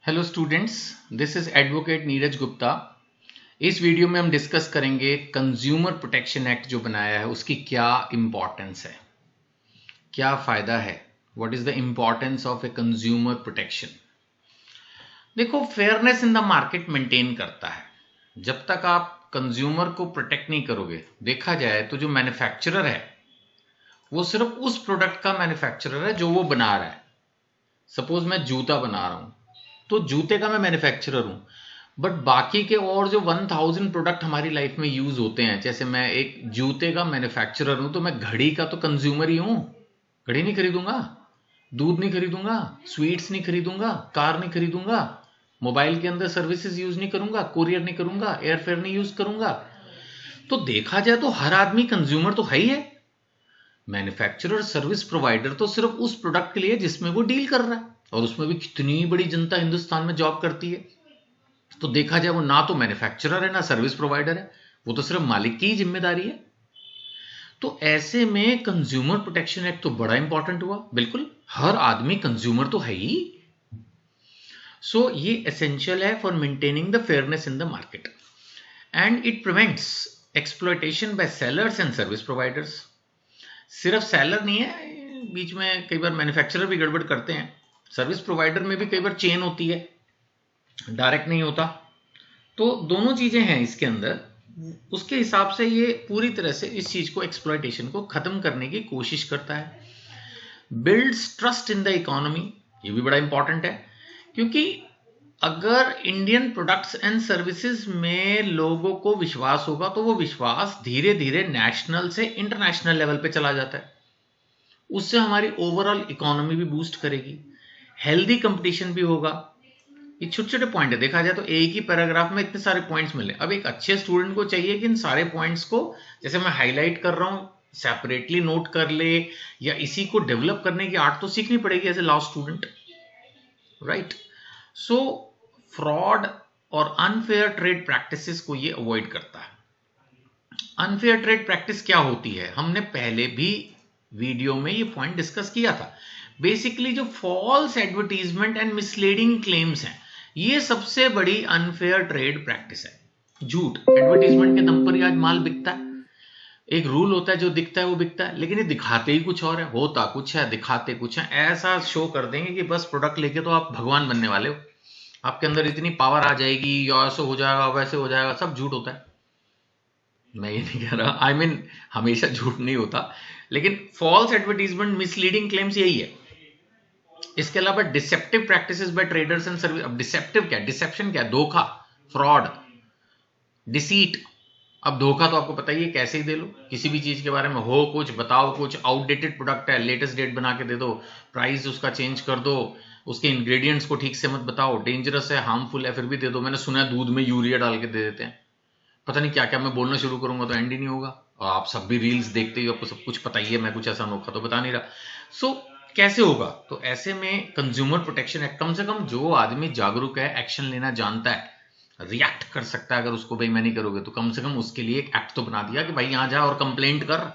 Hello students, this is advocate Neeraj Gupta. इस video में हम डिस्कस करेंगे कंज्यूमर प्रोटेक्शन एक्ट जो बनाया है उसकी क्या इंपॉर्टेंस है, क्या फायदा है, what is the importance of a consumer protection. देखो, fairness in the market maintain करता है। जब तक आप कंज्यूमर को प्रोटेक्ट नहीं करोगे, देखा जाए तो जो मैन्युफैक्चरर है वो सिर्फ उस प्रोडक्ट का मैन्युफैक्चरर है जो वो बना रहा है। सपोज मैं जूता बना रहा हूं तो जूते का मैं मैन्युफैक्चरर हूं, बट बाकी के और जो 1000 प्रोडक्ट हमारी लाइफ में यूज होते हैं, जैसे मैं एक जूते का मैन्युफैक्चरर हूं तो मैं घड़ी का तो कंज्यूमर ही हूं। घड़ी नहीं खरीदूंगा, दूध नहीं खरीदूंगा, स्वीट्स नहीं खरीदूंगा, कार नहीं खरीदूंगा, मोबाइल के अंदर सर्विसेज यूज नहीं करूंगा, कोरियर नहीं करूंगा, एयरफेयर नहीं यूज करूंगा। तो देखा जाए तो हर आदमी कंज्यूमर तो है ही है। मैन्युफैक्चरर सर्विस प्रोवाइडर तो सिर्फ उस प्रोडक्ट के लिए जिसमें वो डील कर रहा है, और उसमें भी कितनी बड़ी जनता हिंदुस्तान में जॉब करती है। तो देखा जाए वो ना तो मैन्युफैक्चरर है ना सर्विस प्रोवाइडर है, वो तो सिर्फ मालिक की ही जिम्मेदारी है। तो ऐसे में कंज्यूमर प्रोटेक्शन एक्ट तो बड़ा इंपॉर्टेंट हुआ। बिल्कुल हर आदमी कंज्यूमर तो है ही। सो ये एसेंशियल है for maintaining the fairness in the market and it prevents exploitation bye sellers and service providers. सिर्फ सेलर नहीं है, बीच में कई बार मैन्युफैक्चरर भी गड़बड़ करते हैं। सर्विस प्रोवाइडर में भी कई बार चेन होती है, डायरेक्ट नहीं होता। तो दोनों चीजें हैं इसके अंदर। उसके हिसाब से ये पूरी तरह से इस चीज को, एक्सप्लॉयटेशन को खत्म करने की कोशिश करता है। Builds trust in the economy, ये भी बड़ा इंपॉर्टेंट है, क्योंकि अगर इंडियन प्रोडक्ट्स एंड सर्विसेज में लोगों को विश्वास होगा तो वो विश्वास धीरे धीरे नेशनल से इंटरनेशनल लेवल पे चला जाता है। उससे हमारी ओवरऑल इकोनॉमी भी बूस्ट करेगी, हेल्दी कंपटीशन भी होगा। ये छोटे छोटे पॉइंट है, देखा जाए तो एक ही पैराग्राफ में इतने सारे पॉइंट्स मिले। अब एक अच्छे स्टूडेंट को चाहिए कि इन सारे पॉइंट्स को, जैसे मैं हाईलाइट कर रहा हूं, सेपरेटली नोट कर ले, या इसी को डेवलप करने की आर्ट तो सीखनी पड़ेगी as a law student, right. So fraud और अनफेयर ट्रेड प्रैक्टिसेस को ये अवॉइड करता है। अनफेयर ट्रेड प्रैक्टिस क्या होती है, हमने पहले भी वीडियो में ये पॉइंट डिस्कस किया था। बेसिकली जो false advertisement and misleading claims हैं, ये सबसे बड़ी अनफेयर ट्रेड प्रैक्टिस है। झूठ, एडवर्टीजमेंट के दम पर ही आज माल बिकता है। एक रूल होता है, जो दिखता है वो बिकता है, लेकिन ये दिखाते ही कुछ और है, होता कुछ है, दिखाते कुछ है। ऐसा शो कर देंगे कि बस प्रोडक्ट लेके तो आप भगवान बनने वाले हो, आपके अंदर इतनी पावर आ जाएगी, या ऐसे हो जाएगा वैसे हो जाएगा। सब झूठ होता है। मैं ये नहीं कह रहा, I mean, हमेशा झूठ नहीं होता, लेकिन फॉल्स एडवर्टीजमेंट, मिसलीडिंग क्लेम्स यही है। इसके अलावा deceptive practices by traders and service. अब डिसेप्टिव क्या, डिसेप्शन क्या, धोखा, फ्रॉड, डिसीट। अब धोखा तो आपको पता ही है, कैसे ही दे लो किसी भी चीज के बारे में, हो कुछ, बताओ कुछ, आउटडेटेड प्रोडक्ट है, लेटेस्ट डेट बना के दे दो, प्राइस उसका चेंज कर दो, उसके इंग्रेडिएंट्स को ठीक से मत बताओ, डेंजरस है, हार्मफुल है, फिर भी दे दो। मैंने सुना है दूध में यूरिया डाल के दे देते हैं। पता नहीं क्या क्या, मैं बोलना शुरू करूंगा तो एंड ही नहीं होगा। और आप सब भी रील्स देखते ही, आपको सब कुछ पता ही है, मैं कुछ ऐसा अनोखा तो बता नहीं रहा। सो कैसे होगा? तो ऐसे में कंज्यूमर प्रोटेक्शन एक्ट, कम से कम जो आदमी जागरूक है, एक्शन लेना जानता है, रिएक्ट कर सकता है, अगर उसको बेईमानी करोगे तो कम से कम उसके लिए एक एक्ट तो बना दिया कि भाई यहां जा और कंप्लेंट कर।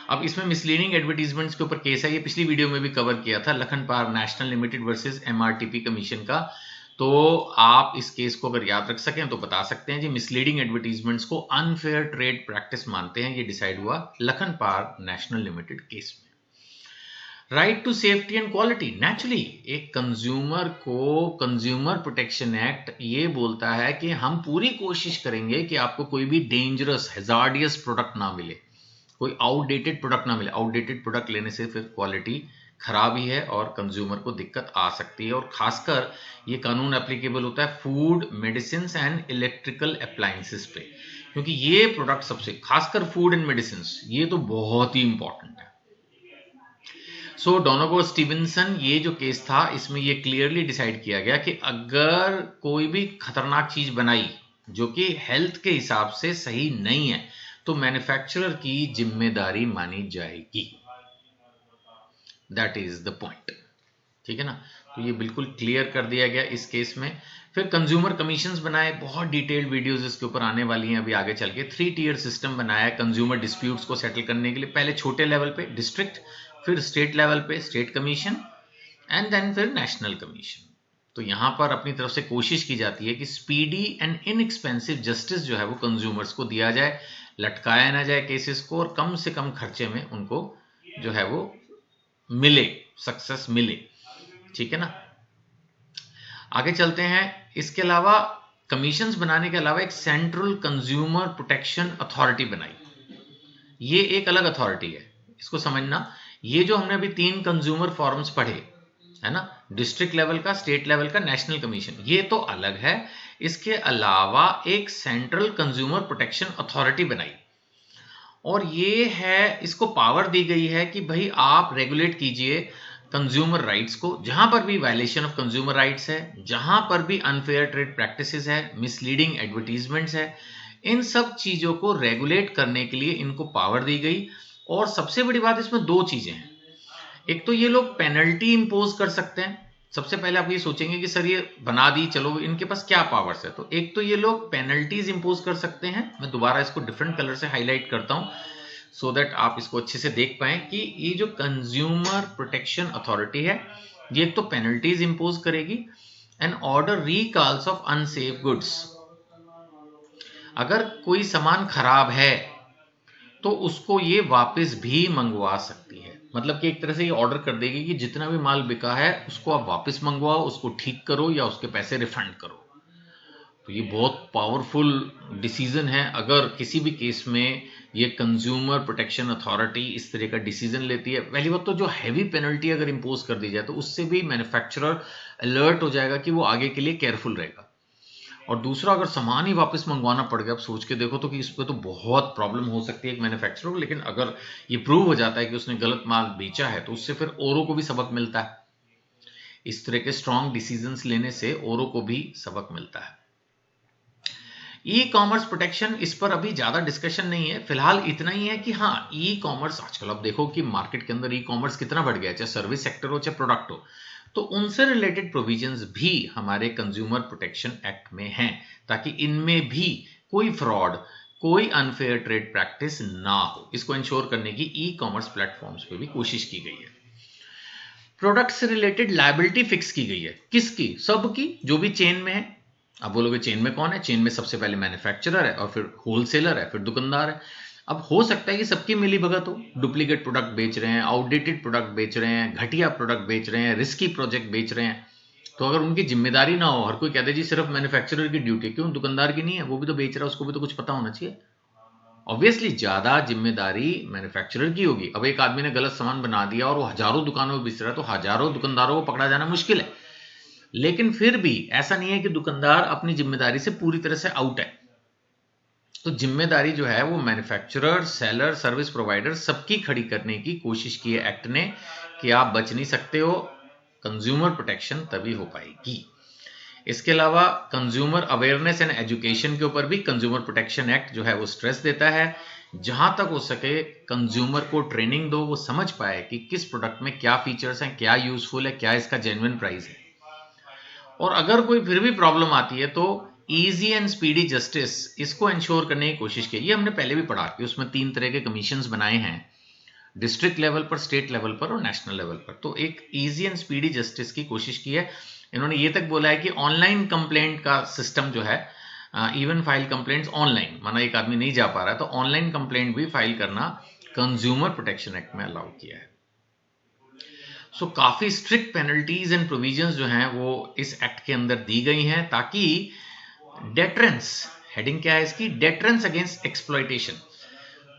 अब इसमें मिसलीडिंग एडवर्टीजमेंट्स के ऊपर केस है, ये पिछली वीडियो में भी कवर किया था, Lakhanpal national limited versus MRTP commission का। तो आप इस केस को अगर याद रख सकें तो बता सकते हैं जी, मिसलीडिंग एडवर्टीजमेंट्स को अनफेयर ट्रेड प्रैक्टिस मानते हैं। ये डिसाइड हुआ Lakhanpal national limited case में। Right to safety and quality, naturally एक कंज्यूमर को कंज्यूमर प्रोटेक्शन एक्ट ये बोलता है कि हम पूरी कोशिश करेंगे कि आपको कोई भी डेंजरस, हैजार्डियस प्रोडक्ट ना मिले, कोई आउटडेटेड प्रोडक्ट ना मिले। आउटडेटेड प्रोडक्ट लेने से फिर क्वालिटी खराब ही है और कंज्यूमर को दिक्कत आ सकती है। और खासकर ये कानून एप्लीकेबल होता है food, medicine and electrical appliances पे, क्योंकि ये प्रोडक्ट सबसे, खासकर फूड एंड मेडिसिन, ये तो बहुत ही इंपॉर्टेंट है। सो डोनागो स्टीवेंसन, ये जो केस था, इसमें ये क्लियरली डिसाइड किया गया कि अगर कोई भी खतरनाक चीज बनाई जो कि हेल्थ के हिसाब से सही नहीं है, तो मैन्युफैक्चरर की जिम्मेदारी मानी जाएगी। दैट इज द पॉइंट, ठीक है ना। तो ये बिल्कुल क्लियर कर दिया गया इस केस में। फिर कंज्यूमर कमीशंस बनाए, बहुत डिटेल्ड वीडियोस इसके ऊपर आने वाली हैं अभी आगे चल के। 3 टियर सिस्टम बनाया है कंज्यूमर डिस्प्यूट्स को सेटल करने के लिए। पहले छोटे लेवल पे डिस्ट्रिक्ट, फिर स्टेट लेवल पे स्टेट कमीशन, एंड देन फिर नेशनल कमीशन। तो यहां पर अपनी तरफ से कोशिश की जाती है कि स्पीडी एंड इनएक्सपेंसिव जस्टिस जो है वो कंज्यूमर्स को दिया जाए, लटकाया ना जाए केसेस को, और कम से कम खर्चे में उनको जो है वो मिले, सक्सेस मिले। ठीक है ना। आगे चलते हैं। इसके अलावा कमीशंस बनाने के अलावा एक सेंट्रल कंज्यूमर प्रोटेक्शन अथॉरिटी बनाई। ये एक अलग अथॉरिटी है, इसको समझना। ये जो हमने अभी 3 कंज्यूमर फॉरम्स पढ़े है ना, डिस्ट्रिक्ट लेवल का, स्टेट लेवल का, नेशनल कमीशन, ये तो अलग है। इसके अलावा एक सेंट्रल कंज्यूमर प्रोटेक्शन अथॉरिटी बनाई, और ये है, इसको पावर दी गई है कि भाई आप रेगुलेट कीजिए कंज्यूमर राइट्स को। जहां पर भी वायलेशन ऑफ कंज्यूमर राइट्स है, जहां पर भी अनफेयर ट्रेड प्रैक्टिसेस है, मिसलीडिंग एडवर्टीजमेंट्स है, इन सब चीजों को रेगुलेट करने के लिए इनको पावर दी गई। और सबसे बड़ी बात इसमें 2 चीजें हैं। एक तो ये लोग पेनल्टी इंपोज कर सकते हैं। सबसे पहले आप ये सोचेंगे कि सर ये बना दी, चलो इनके पास क्या पावर्स है। तो एक तो ये लोग पेनल्टीज इंपोज कर सकते हैं। मैं दोबारा इसको डिफरेंट कलर से हाईलाइट करता हूं सो दैट आप इसको अच्छे से देख पाएं कि ये जो कंज्यूमर प्रोटेक्शन अथॉरिटी है, ये तो पेनल्टीज इंपोज करेगी and order recalls of unsafe goods. अगर कोई सामान खराब है तो उसको ये वापस भी मंगवा सकती है। मतलब कि एक तरह से ये ऑर्डर कर देगी कि जितना भी माल बिका है उसको आप वापस मंगवाओ, उसको ठीक करो या उसके पैसे रिफंड करो। तो ये बहुत पावरफुल डिसीजन है। अगर किसी भी केस में ये कंज्यूमर प्रोटेक्शन अथॉरिटी इस तरह का डिसीजन लेती है, पहली बात तो जो हैवी पेनल्टी अगर इंपोज कर दी जाए तो उससे भी मैन्युफैक्चरर अलर्ट हो जाएगा कि वो आगे के लिए केयरफुल रहेगा। और दूसरा, अगर सामान ही वापस मंगवाना पड़ गया, आप सोच के देखो तो कि इस पे तो बहुत प्रॉब्लम हो सकती है एक मैन्युफैक्चरर को। लेकिन अगर ये प्रूव हो जाता है कि उसने गलत माल बेचा है तो उससे फिर औरों को भी सबक मिलता है। इस तरह के स्ट्रॉन्ग डिसीजंस लेने से औरों को भी सबक मिलता है। ई कॉमर्स प्रोटेक्शन, इस पर अभी ज्यादा डिस्कशन नहीं है। फिलहाल इतना ही है कि हाँ, ई कॉमर्स आजकल आप देखो कि मार्केट के अंदर ई कॉमर्स कितना बढ़ गया है, चाहे सर्विस सेक्टर हो चाहे प्रोडक्ट हो। तो उनसे रिलेटेड प्रोविजंस भी हमारे कंज्यूमर प्रोटेक्शन एक्ट में हैं, ताकि इनमें भी कोई फ्रॉड, कोई अनफेयर ट्रेड प्रैक्टिस ना हो। इसको इंश्योर करने की ई कॉमर्स प्लेटफॉर्म्स पे भी कोशिश की गई है। प्रोडक्ट से रिलेटेड लायबिलिटी फिक्स की गई है। किसकी? सबकी, जो भी चेन में है। अब बोलोगे चेन में कौन है? चेन में सबसे पहले मैन्युफैक्चरर है, और फिर होलसेलर है, फिर दुकानदार है। अब हो सकता है कि सबकी मिली भगत हो, डुप्लीकेट प्रोडक्ट बेच रहे हैं, आउटडेटेड प्रोडक्ट बेच रहे हैं, घटिया प्रोडक्ट बेच रहे हैं, रिस्की प्रोजेक्ट बेच रहे हैं। तो अगर उनकी जिम्मेदारी ना हो, हर कोई कहते जी सिर्फ मैन्युफैक्चरर की ड्यूटी, क्यों दुकानदार की नहीं है? वो भी तो बेच रहा है, उसको भी तो कुछ पता होना चाहिए। ऑब्वियसली ज्यादा जिम्मेदारी मैन्युफैक्चरर की होगी। अब एक आदमी ने गलत सामान बना दिया और वो हजारों दुकानों में बेच रहा है, तो हजारों दुकानदारों को पकड़ा जाना मुश्किल है। लेकिन फिर भी ऐसा नहीं है कि दुकानदार अपनी जिम्मेदारी से पूरी तरह से आउट है। तो जिम्मेदारी जो है वो मैन्युफैक्चरर, सेलर, सर्विस प्रोवाइडर सबकी खड़ी करने की कोशिश की है एक्ट ने, कि आप बच नहीं सकते हो। कंज्यूमर प्रोटेक्शन तभी हो पाएगी। इसके अलावा कंज्यूमर अवेयरनेस एंड एजुकेशन के ऊपर भी कंज्यूमर प्रोटेक्शन एक्ट जो है वो स्ट्रेस देता है। जहां तक हो सके कंज्यूमर को ट्रेनिंग दो, वो समझ पाए कि किस प्रोडक्ट में क्या फीचर्स हैं, क्या यूजफुल है, क्या इसका जेन्युइन प्राइस है। और अगर कोई फिर भी प्रॉब्लम आती है तो इजी एंड स्पीडी जस्टिस, इसको इंश्योर करने की कोशिश की। ये हमने पहले भी पढ़ा कि उसमें 3 तरह के कमीशंस बनाए हैं, डिस्ट्रिक्ट लेवल पर, स्टेट लेवल पर और नेशनल लेवल पर। तो एक इजी एंड स्पीडी जस्टिस की कोशिश की है। इन्होंने ये तक बोला है कि ऑनलाइन कंप्लेंट का सिस्टम जो है, इवन फाइल कंप्लेंट्स ऑनलाइन, माना एक आदमी नहीं जा पा रहा है तो ऑनलाइन कंप्लेंट भी फाइल करना कंज्यूमर प्रोटेक्शन एक्ट में अलाउ किया है। सो काफी स्ट्रिक्ट पेनल्टीज एंड प्रोविजंस जो हैं वो इस एक्ट के अंदर दी गई हैं, ताकि डेटरेंस, हेडिंग क्या है इसकी? Deterrence against exploitation.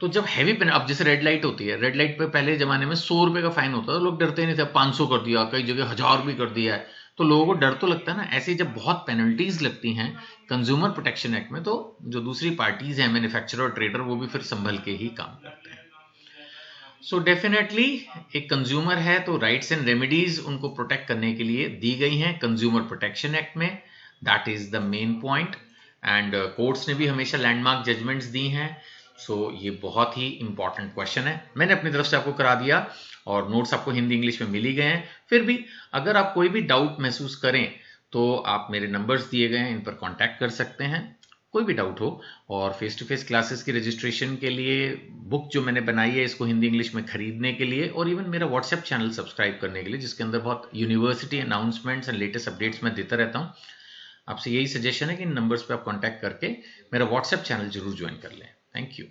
तो जब हैवी पेन, अब जैसे रेड लाइट होती है, रेड लाइट पे पहले जमाने में 100 रुपए का फाइन होता था, लोग डरते नहीं थे। 500 कर दिया, कई जगह 1000 भी कर दिया है, तो लोगों को डर तो लगता है ना। ऐसे जब बहुत पेनल्टीज लगती हैं कंज्यूमर प्रोटेक्शन एक्ट में, तो जो दूसरी पार्टीज हैं, मैन्युफैक्चरर और ट्रेडर, वो भी फिर संभल के ही काम करते हैं। सो डेफिनेटली एक कंज्यूमर है तो राइट्स एंड रेमेडीज उनको प्रोटेक्ट करने के लिए दी गई हैं कंज्यूमर प्रोटेक्शन एक्ट में। That is the main point. And courts ने भी हमेशा लैंडमार्क जजमेंट्स दी हैं। सो ये बहुत ही इंपॉर्टेंट क्वेश्चन है, मैंने अपनी तरफ से आपको करा दिया, और नोट्स आपको हिंदी इंग्लिश में मिल ही गए हैं। फिर भी अगर आप कोई भी डाउट महसूस करें तो आप मेरे नंबर्स दिए गए हैं, इन पर कांटेक्ट कर सकते हैं। कोई भी डाउट हो। और फेस टू फेस क्लासेस की रजिस्ट्रेशन के लिए बुक जो मैंने बनाई है इसको हिंदी इंग्लिश में खरीदने के लिए, और इवन मेरा व्हाट्सएप चैनल सब्सक्राइब करने के लिए, जिसके अंदर बहुत university announcements and latest updates मैं देता रहता हूँ। आपसे यही सजेशन है कि इन नंबर्स पे आप कांटेक्ट करके मेरा व्हाट्सएप चैनल जरूर ज्वाइन कर लें। Thank you.